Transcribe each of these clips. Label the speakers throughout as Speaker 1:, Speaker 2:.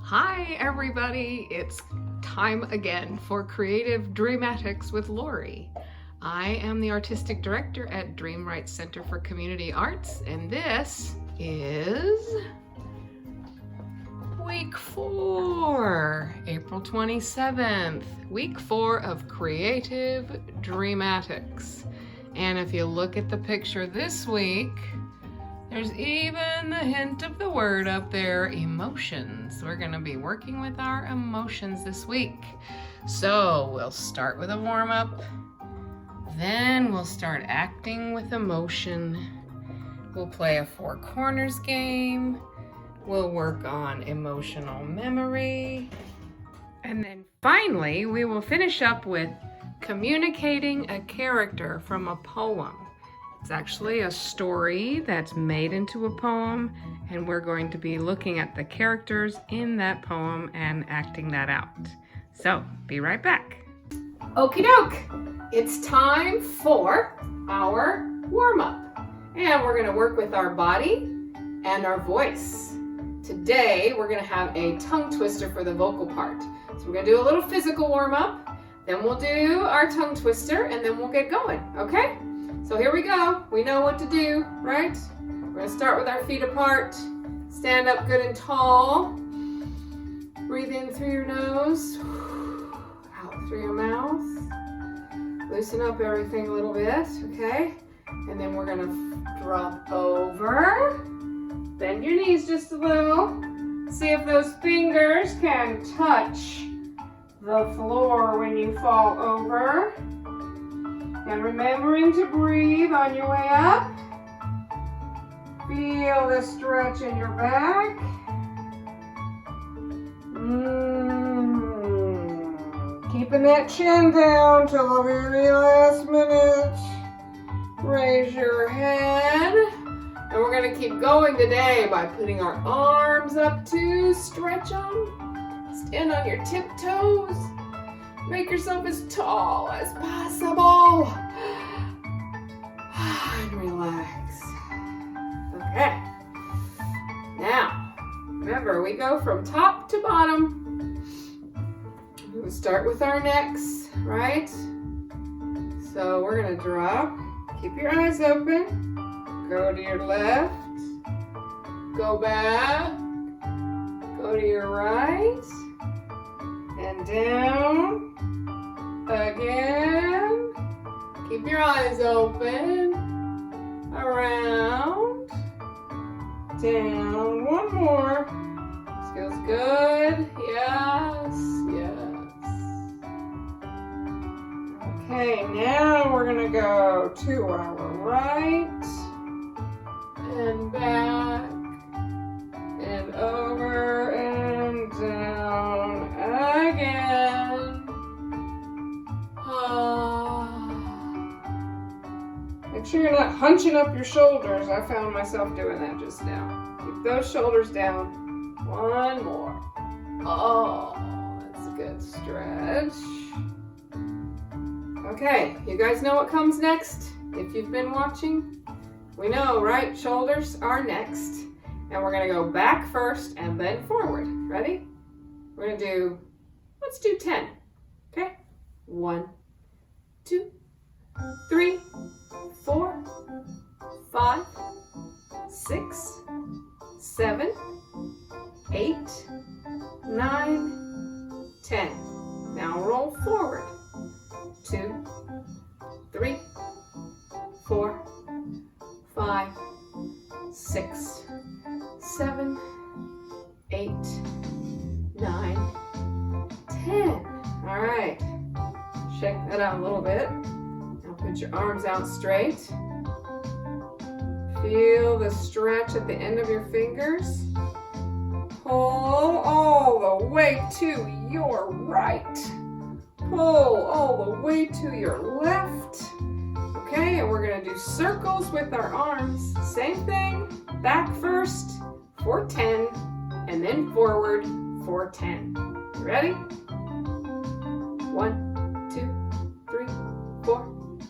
Speaker 1: Hi everybody, it's time again for Creative Dreamatics with Lori. I am the Artistic Director at DreamWrights Center for Community Arts, and this is week 4, April 27th, week 4 of Creative Dreamatics. And if you look at the picture this week, there's even the hint of the word up there, emotions. We're going to be working with our emotions this week. So we'll start with a warm-up, then we'll start acting with emotion. We'll play a four corners game. We'll work on emotional memory. And then finally, we will finish up with communicating a character from a poem. It's actually a story that's made into a poem, and we're going to be looking at the characters in that poem and acting that out. So, be right back. Okie doke! It's time for our warm-up. And we're going to work with our body and our voice. Today, we're going to have a tongue twister for the vocal part. So we're going to do a little physical warm-up, then we'll do our tongue twister, and then we'll get going, okay? So here we go. We know what to do, right? We're going to start with our feet apart. Stand up good and tall. Breathe in through your nose. Out through your mouth. Loosen up everything a little bit, okay? And then we're going to drop over. Bend your knees just a little. See if those fingers can touch the floor when you fall over. And remembering to breathe on your way up. Feel the stretch in your back. Keeping that chin down till the very last minute. Raise your head. And we're going to keep going today by putting our arms up to stretch them. Stand on your tiptoes. Make yourself as tall as possible. And relax. Okay. Now, remember, we go from top to bottom. We'll start with our necks, right? So we're going to drop. Keep your eyes open. Go to your left. Go back. Go to your right. And down. Again. Keep your eyes open. Around. Down. One more. This feels good. Yes. Yes. Okay, now we're going to go to our right. And back. And over and down again. Make sure you're not hunching up your shoulders. I found myself doing that just now. Keep those shoulders down. One more. Oh, that's a good stretch. Okay, you guys know what comes next? If you've been watching, we know, right? Shoulders are next. And we're going to go back first and then forward. Ready? We're going to do, let's do 10. Okay? 1, 2, 3, 4, 5, 6, 7, 8, 9, 10. Now roll forward. 2, 3, 4, 5, 6, 7, 8, 9, 10. All right. Check that out a little bit. Now put your arms out straight. Feel the stretch at the end of your fingers. Pull all the way to your right. Pull all the way to your left. Okay, and we're going to do circles with our arms. Same thing. Back first for 10, and then forward for 10. Ready? 1, 2, 3, 4,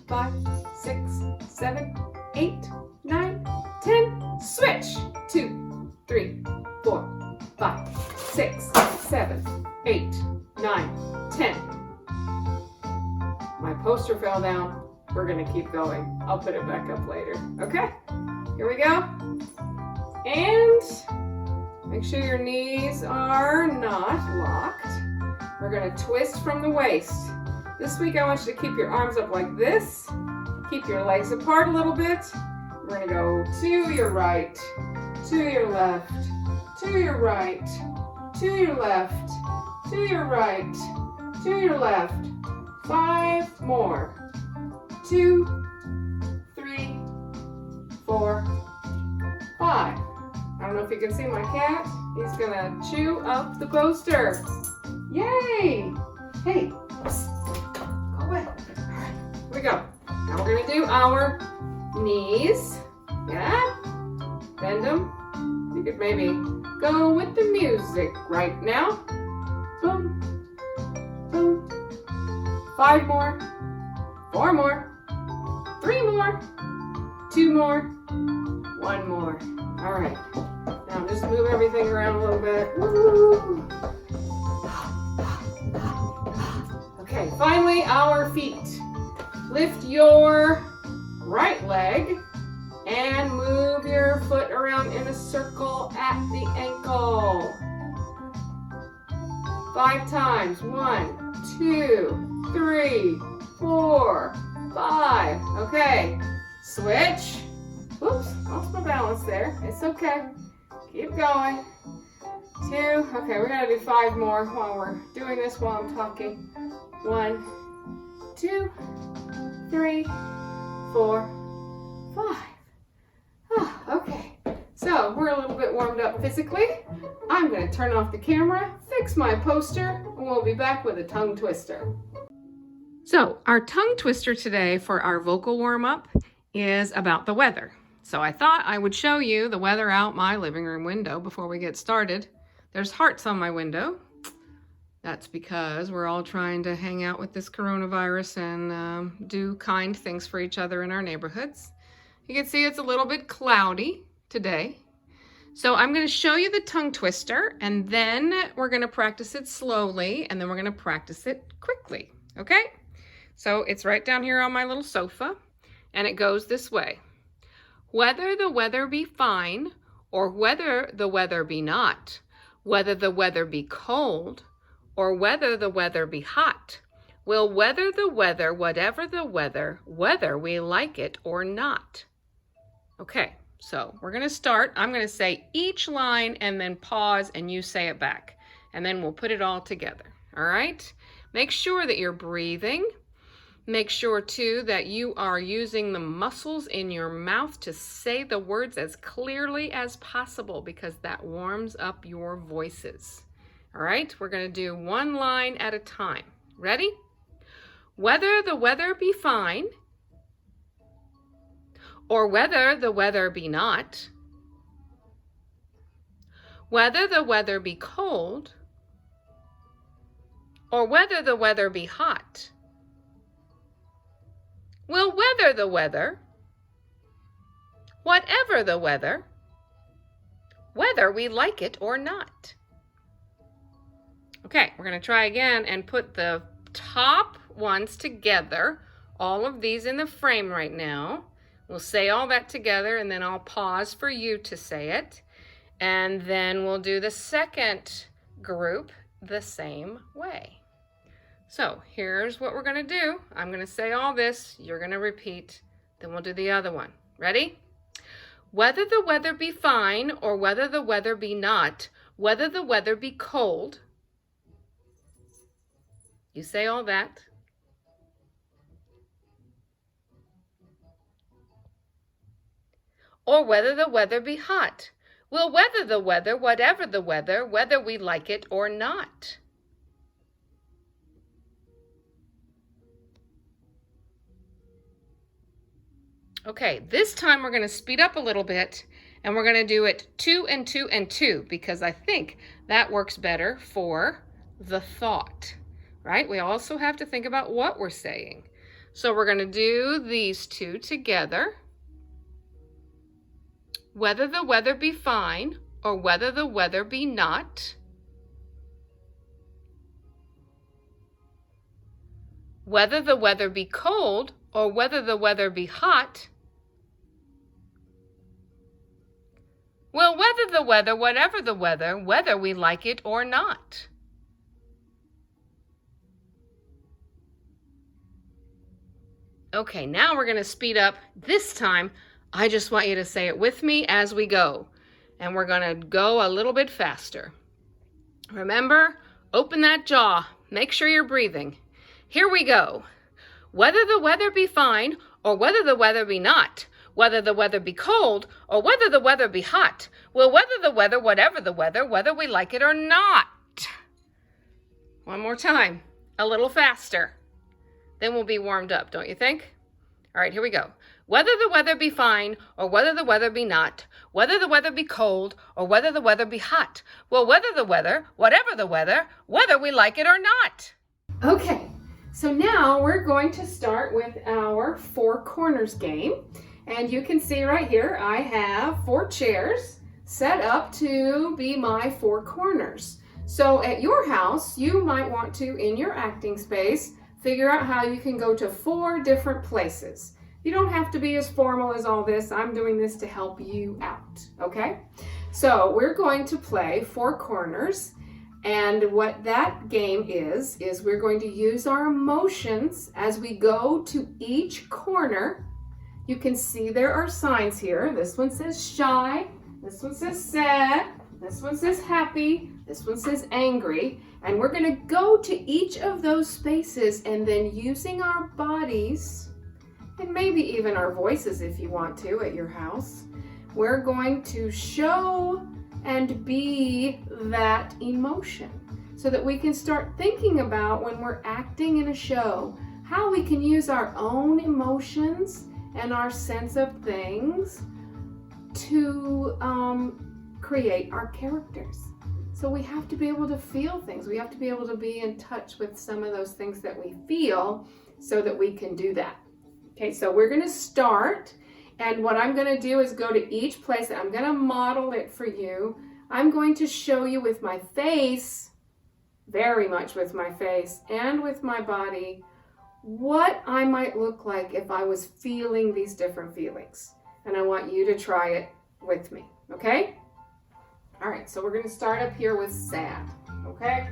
Speaker 1: 5, 6, 7, 8, 9, 10. Switch. 2, 3, 4, 5. 6, 7, 8, 9, 10. My poster fell down. We're gonna keep going. I'll put it back up later. Okay, here we go. And make sure your knees are not locked. We're gonna twist from the waist. This week I want you to keep your arms up like this. Keep your legs apart a little bit. We're gonna go to your right, to your left, to your right, to your left, to your right, to your left. 5 more. 2, 3, 4, 5. I don't know if you can see my cat. He's gonna chew up the poster. Yay! Hey, go away. All right, here we go. Now we're gonna do our knees. Yeah? Bend them. You could maybe go with the music right now. Boom, boom. 5 more, 4 more, 3 more, 2 more, 1 more. All right. Now just move everything around a little bit. Woo. Okay, finally our feet. Lift your right leg and move your foot around in a circle at the ankle. 5 times. 1, 2, 3, 4, 5. Okay, switch. Oops, lost my balance there. It's okay. Keep going. 2. Okay, we're gonna do 5 more while we're doing this while I'm talking. 1, 2, 3, 4, 5. Oh, okay, so we're a little bit warmed up physically. I'm gonna turn off the camera, fix my poster, and we'll be back with a tongue twister. So our tongue twister today for our vocal warm-up is about the weather. So I thought I would show you the weather out my living room window before we get started. There's hearts on my window. That's because we're all trying to hang out with this coronavirus and do kind things for each other in our neighborhoods. You can see it's a little bit cloudy today. So I'm going to show you the tongue twister, and then we're going to practice it slowly, and then we're going to practice it quickly. Okay? So it's right down here on my little sofa, and it goes this way. Whether the weather be fine, or whether the weather be not, whether the weather be cold, or whether the weather be hot, we'll weather the weather, whatever the weather, whether we like it or not. Okay, so we're going to start. I'm going to say each line and then pause and you say it back. And then we'll put it all together. All right? Make sure that you're breathing. Make sure, too, that you are using the muscles in your mouth to say the words as clearly as possible because that warms up your voices. All right? We're going to do one line at a time. Ready? Whether the weather be fine, or whether the weather be not, whether the weather be cold, or whether the weather be hot, we'll weather the weather, whatever the weather, whether we like it or not. Okay, we're going to try again and put the top ones together, all of these in the frame right now. We'll say all that together, and then I'll pause for you to say it. And then we'll do the second group the same way. So here's what we're going to do. I'm going to say all this. You're going to repeat. Then we'll do the other one. Ready? Whether the weather be fine or whether the weather be not, whether the weather be cold. You say all that. Or whether the weather be hot. We'll weather the weather, whatever the weather, whether we like it or not. Okay, this time we're going to speed up a little bit, and we're going to do it 2 and 2 and 2, because I think that works better for the thought, right? We also have to think about what we're saying. So we're going to do these two together. Whether the weather be fine or whether the weather be not, whether the weather be cold or whether the weather be hot. We'll weather the weather, whatever the weather, whether we like it or not. Okay, now we're going to speed up. This time, I just want you to say it with me as we go. And we're going to go a little bit faster. Remember, open that jaw. Make sure you're breathing. Here we go. Whether the weather be fine or whether the weather be not, whether the weather be cold or whether the weather be hot, we'll weather the weather, whatever the weather, whether we like it or not. One more time, a little faster. Then we'll be warmed up, don't you think? All right, here we go. Whether the weather be fine or whether the weather be not, whether the weather be cold or whether the weather be hot, we'll weather the weather, whatever the weather, whether we like it or not. Okay, so now we're going to start with our four corners game. And you can see right here, I have 4 chairs set up to be my 4 corners. So at your house, you might want to, in your acting space, figure out how you can go to 4 different places. You don't have to be as formal as all this. I'm doing this to help you out, okay? So we're going to play 4 corners. And what that game is we're going to use our emotions as we go to each corner. You can see there are signs here. This one says shy, this one says sad, this one says happy, this one says angry. And we're going to go to each of those spaces and then using our bodies, and maybe even our voices if you want to at your house, we're going to show and be that emotion so that we can start thinking about when we're acting in a show, how we can use our own emotions and our sense of things to create our characters. So we have to be able to feel things. We have to be able to be in touch with some of those things that we feel so that we can do that. Okay, so we're going to start, and what I'm going to do is go to each place. I'm going to model it for you. I'm going to show you with my face, very much with my face and with my body, what I might look like if I was feeling these different feelings. And I want you to try it with me, okay? All right, so we're going to start up here with sad, okay?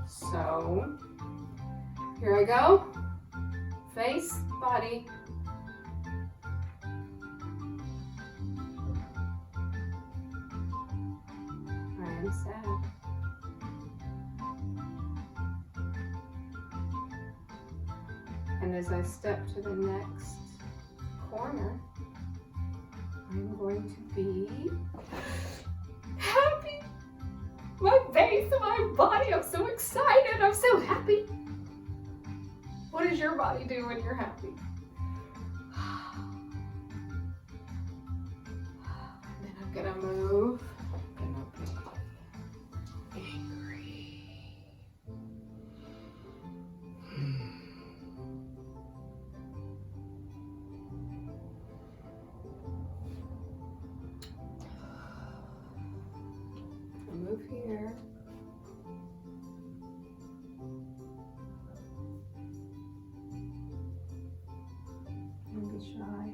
Speaker 1: So, here I go. Face, body. I am sad. And as I step to the next corner, I'm going to be happy. My face and my body, I'm so excited, I'm so happy. What does your body do when you're happy? And then I'm gonna move. I'm gonna be angry. I'll move here. Don't be shy.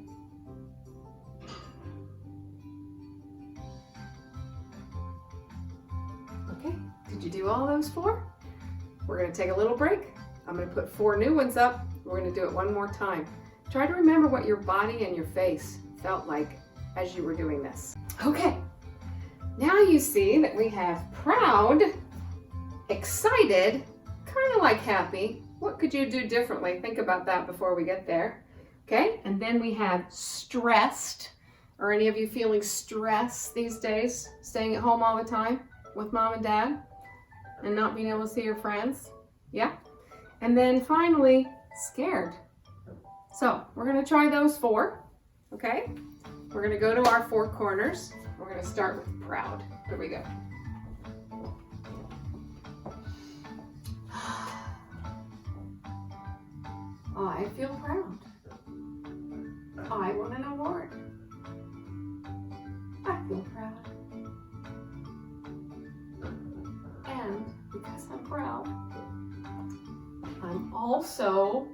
Speaker 1: Okay, did you do all those 4? We're going to take a little break. I'm going to put 4 new ones up. We're going to do it one more time. Try to remember what your body and your face felt like as you were doing this. Okay, now you see that we have proud, excited, kind of like happy. What could you do differently? Think about that before we get there. Okay, and then we have stressed. Are any of you feeling stressed these days? Staying at home all the time with mom and dad and not being able to see your friends? Yeah. And then finally, scared. So we're going to try those 4. Okay, we're going to go to our 4 corners. We're going to start with proud. Here we go. I feel proud. I won an award. I feel proud. And because I'm proud, also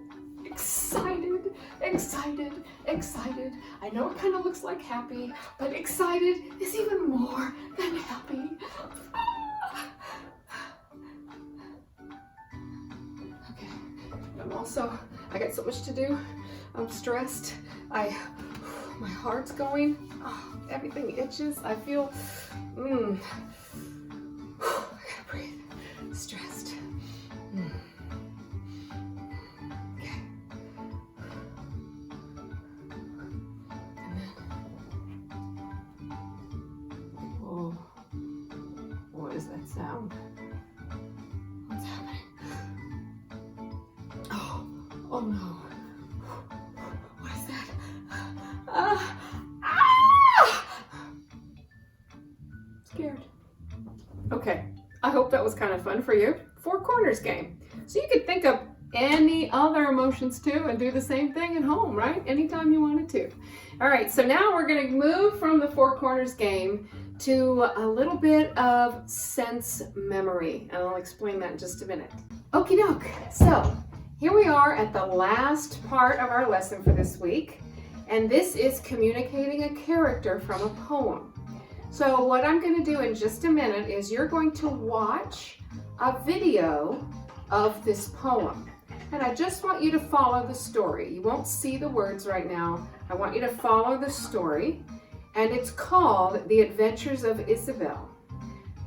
Speaker 1: excited, excited, excited. I know it kind of looks like happy, but excited is even more than happy. Okay, I got so much to do. I'm stressed. My heart's going. Oh, everything itches. I feel, I gotta breathe. Stressed. Okay. And then, whoa, what is that sound? What's happening? Oh no. What is that? Scared. Okay, I hope that was kind of fun for you. Four corners game. So you could think of any other emotions too and do the same thing at home, right? Anytime you wanted to. All right, so now we're going to move from the four corners game to a little bit of sense memory, and I'll explain that in just a minute. Okie doke. So here we are at the last part of our lesson for this week, and this is communicating a character from a poem. So what I'm going to do in just a minute is you're going to watch a video of this poem. And I just want you to follow the story. You won't see the words right now. I want you to follow the story. And it's called The Adventures of Isabel.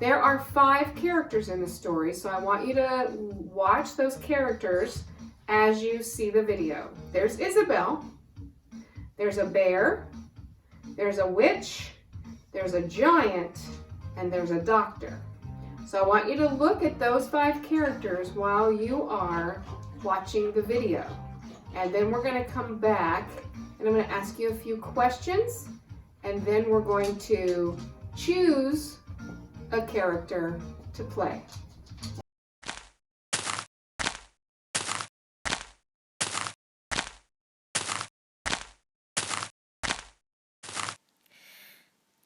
Speaker 1: There are 5 characters in the story, so I want you to watch those characters as you see the video. There's Isabel. There's a bear. There's a witch. There's a giant, and there's a doctor. So I want you to look at those 5 characters while you are watching the video. And then we're going to come back and I'm going to ask you a few questions, and then we're going to choose a character to play.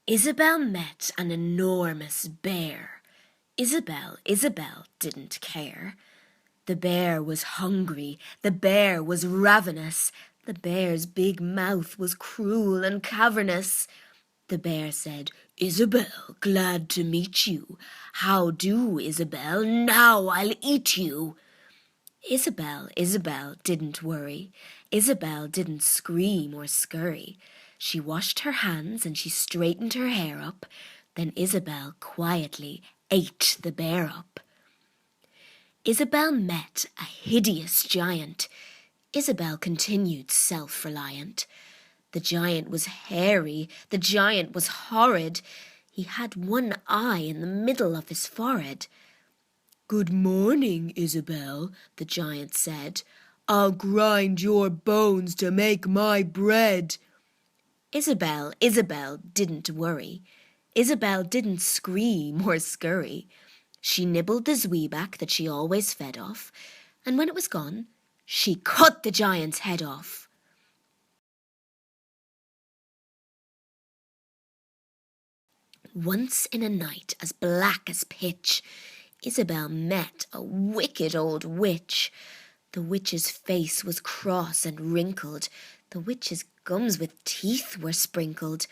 Speaker 2: Isabel met an enormous bear. Isabel didn't care. The bear was hungry, the bear was ravenous, the bear's big mouth was cruel and cavernous. The bear said, "Isabel, glad to meet you. How do, Isabel? Now I'll eat you." Isabel didn't worry. Isabel didn't scream or scurry. She washed her hands and she straightened her hair up. Then Isabel quietly ate the bear up. Isabel met a hideous giant. Isabel continued self-reliant. The giant was hairy. The giant was horrid. He had one eye in the middle of his forehead. "Good morning, Isabel," the giant said. "I'll grind your bones to make my bread." Isabel didn't worry. Isabel didn't scream or scurry. She nibbled the zwieback that she always fed off, and when it was gone, she cut the giant's head off. Once in a night as black as pitch, Isabel met a wicked old witch. The witch's face was cross and wrinkled. The witch's gums with teeth were sprinkled.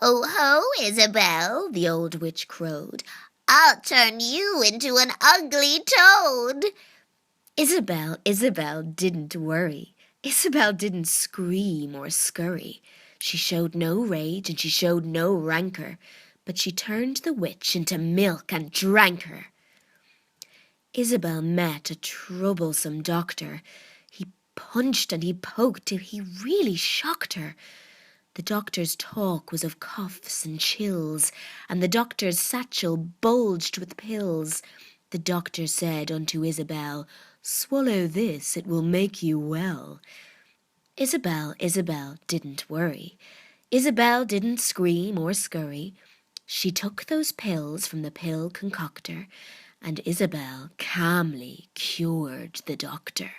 Speaker 2: "Ho, ho, Isabel," the old witch crowed. "I'll turn you into an ugly toad." Isabel didn't worry. Isabel didn't scream or scurry. She showed no rage and she showed no rancor, but she turned the witch into milk and drank her. Isabel met a troublesome doctor. He punched and he poked till he really shocked her. The doctor's talk was of coughs and chills, and the doctor's satchel bulged with pills. The doctor said unto Isabel, "Swallow this, it will make you well." Isabel didn't worry. Isabel didn't scream or scurry. She took those pills from the pill concoctor, and Isabel calmly cured the doctor.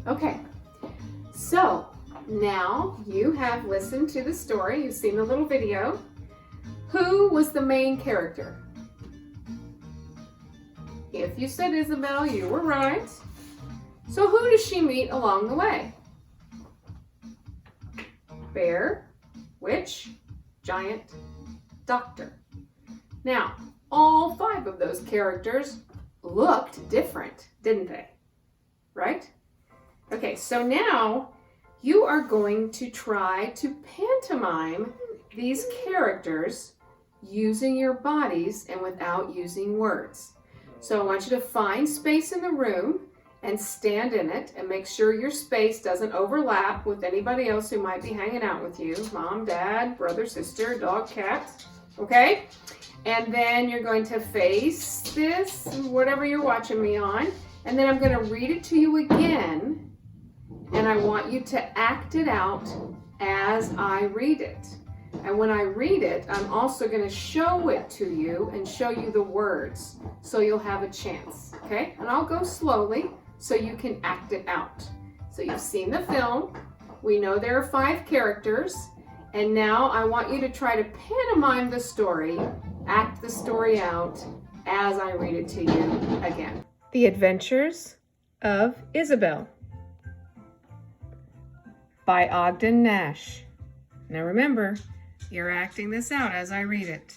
Speaker 1: Okay, so now you have listened to the story, you've seen the little video. Who was the main character? If you said Isabel, you were right. So who does she meet along the way? Bear, witch, giant, doctor. Now, all 5 of those characters looked different, didn't they? Right? Okay, so now you are going to try to pantomime these characters using your bodies and without using words. So I want you to find space in the room and stand in it and make sure your space doesn't overlap with anybody else who might be hanging out with you. Mom, dad, brother, sister, dog, cat. Okay? And then you're going to face this, whatever you're watching me on. And then I'm going to read it to you again. And I want you to act it out as I read it. And when I read it, I'm also going to show it to you and show you the words. So you'll have a chance. Okay? And I'll go slowly so you can act it out. So you've seen the film. We know there are 5 characters. And now I want you to try to pantomime the story, act the story out as I read it to you again. The Adventures of Isabel by Ogden Nash. Now remember, you're acting this out as I read it.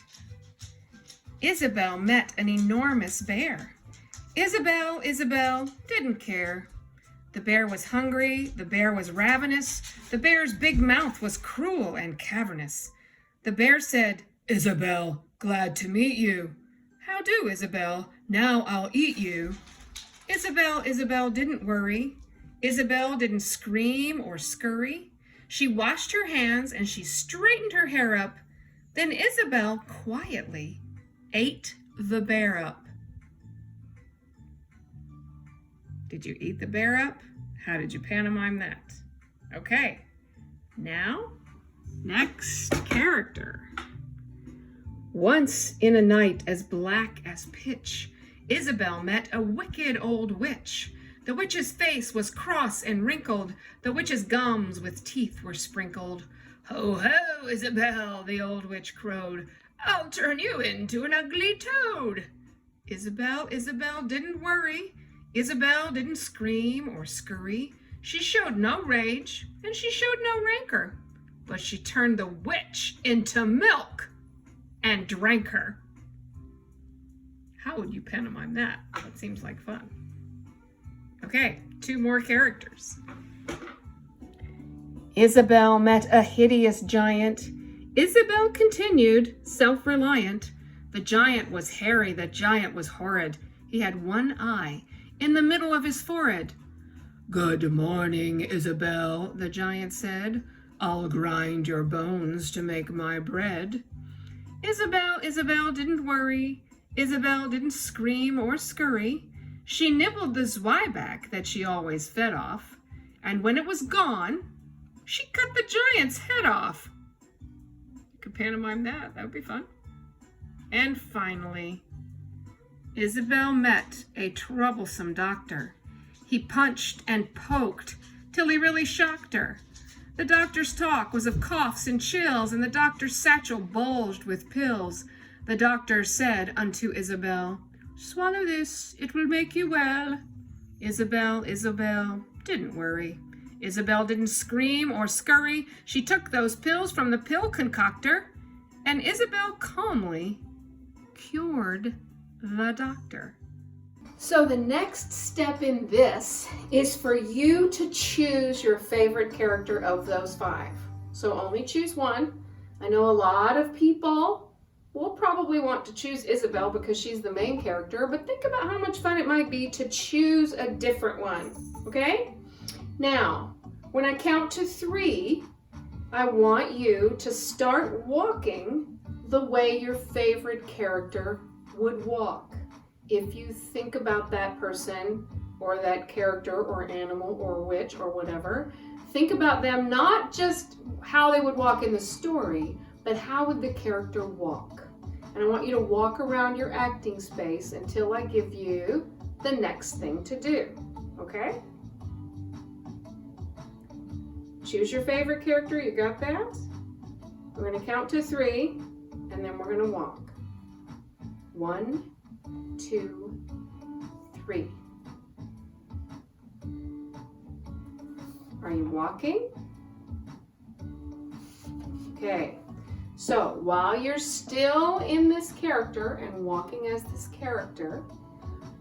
Speaker 1: Isabel met an enormous bear. Isabel didn't care. The bear was hungry, the bear was ravenous, the bear's big mouth was cruel and cavernous. The bear said, "Isabel, glad to meet you." "How do, Isabel? Now I'll eat you." Isabel didn't worry. Isabel didn't scream or scurry. She washed her hands and she straightened her hair up. Then Isabel quietly ate the bear up. Did you eat the bear up? How did you pantomime that? Okay, now, next character. Once in a night as black as pitch, Isabel met a wicked old witch. The witch's face was cross and wrinkled. The witch's gums with teeth were sprinkled. "Ho, ho, Isabel," the old witch crowed. "I'll turn you into an ugly toad." Isabel didn't worry. Isabel didn't scream or scurry. She showed no rage and she showed no rancor. But she turned the witch into milk and drank her. How would you pantomime that? That seems like fun. Okay, 2 more characters. Isabel met a hideous giant. Isabel continued, self-reliant. The giant was hairy, the giant was horrid. He had one eye in the middle of his forehead. "Good morning, Isabel," the giant said. "I'll grind your bones to make my bread." Isabel didn't worry. Isabel didn't scream or scurry. She nibbled the zwieback that she always fed off, and when it was gone, she cut the giant's head off. You could pantomime that. That would be fun. And finally, Isabel met a troublesome doctor. He punched and poked till he really shocked her. The doctor's talk was of coughs and chills, and the doctor's satchel bulged with pills. The doctor said unto Isabel, "Swallow this, it will make you well." Isabel didn't worry. Isabel didn't scream or scurry. She took those pills from the pill concoctor, and Isabel calmly cured the doctor. So the next step in this is for you to choose your favorite character of those 5. So only choose one. I know a lot of people will probably want to choose Isabel because she's the main character, but think about how much fun it might be to choose a different one, okay? Now, when I count to 3, I want you to start walking the way your favorite character would walk. If you think about that person or that character or animal or witch or whatever, think about them not just how they would walk in the story, but how would the character walk. And I want you to walk around your acting space until I give you the next thing to do, okay? Choose your favorite character. You got that? We're going to count to 3, and then we're going to walk. 1, 2, 3. Are you walking? Okay. So while you're still in this character and walking as this character,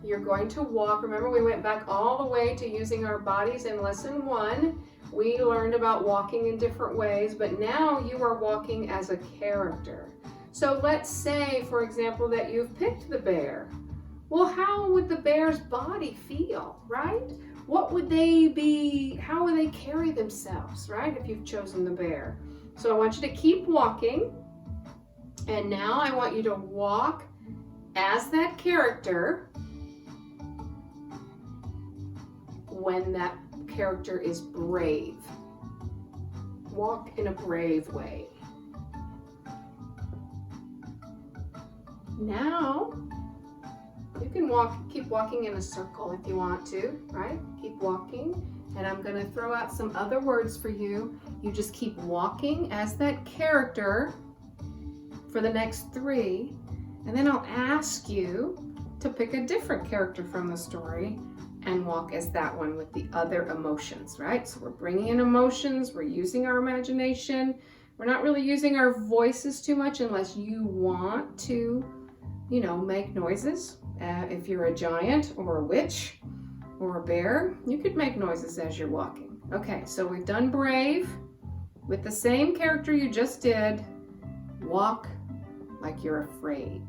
Speaker 1: you're going to walk. Remember, we went back all the way to using our bodies in lesson 1. We learned about walking in different ways, but now you are walking as a character. So let's say, for example, that you've picked the bear. Well, how would the bear's body feel, right? What would they be, how would they carry themselves, right, if you've chosen the bear? So I want you to keep walking, and now I want you to walk as that character when that character is brave. Walk in a brave way. Now, you can keep walking in a circle if you want to, right? Keep walking, and I'm going to throw out some other words for you. You just keep walking as that character for the next 3, and then I'll ask you to pick a different character from the story and walk as that one with the other emotions, right? So we're bringing in emotions, we're using our imagination. We're not really using our voices too much unless you want to, you know, make noises. If you're a giant or a witch or a bear, you could make noises as you're walking. Okay, so we've done brave. With the same character you just did, walk like you're afraid.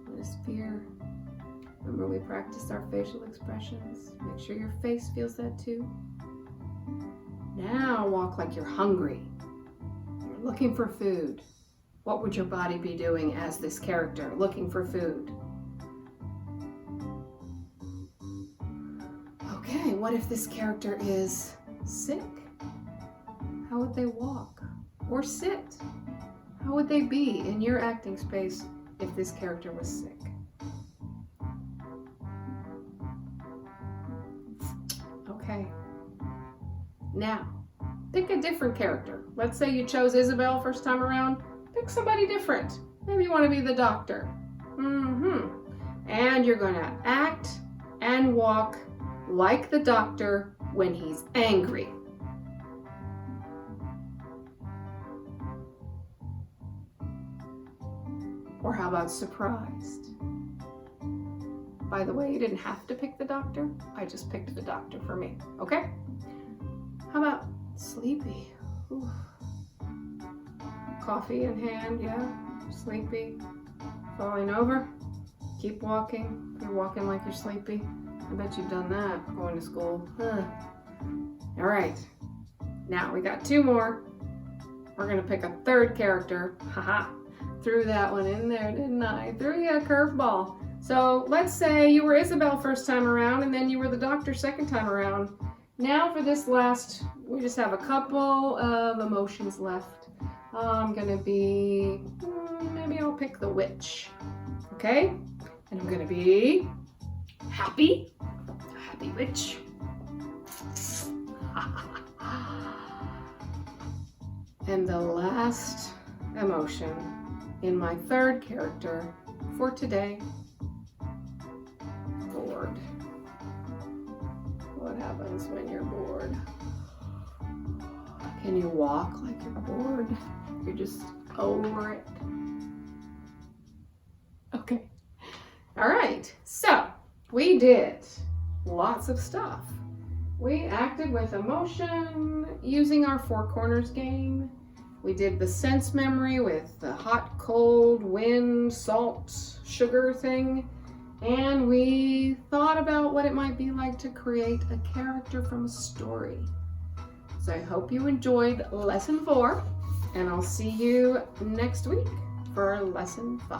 Speaker 1: Notice fear. Remember, we practiced our facial expressions. Make sure your face feels that too. Now walk like you're hungry. You're looking for food. What would your body be doing as this character, looking for food? Okay, what if this character is sick? How would they walk? Or sit? How would they be in your acting space if this character was sick? Okay. Now, pick a different character. Let's say you chose Isabel first time around. Pick somebody different. Maybe you want to be the doctor. And you're going to act and walk like the doctor when he's angry. Or how about surprised? By the way, you didn't have to pick the doctor. I just picked the doctor for me, okay? How about sleepy? Ooh. Coffee in hand, yeah. Sleepy. Falling over. Keep walking. You're walking like you're sleepy. I bet you've done that going to school. All right. Now we got 2 more. We're gonna pick a 3rd character. Haha. Threw that one in there, didn't I? Threw you a curveball. So let's say you were Isabel first time around and then you were the doctor second time around. Now for this last, we just have a couple of emotions left. I'm gonna be, maybe I'll pick the witch, okay? And I'm gonna be happy, happy witch. And the last emotion in my 3rd character for today, bored. What happens when you're bored? Can you walk like you're bored? You're just over it. Okay. All right. So we did lots of stuff. We acted with emotion using our 4 corners game. We did the sense memory with the hot, cold, wind, salt, sugar thing. And we thought about what it might be like to create a character from a story. So I hope you enjoyed lesson 4, and I'll see you next week for lesson 5.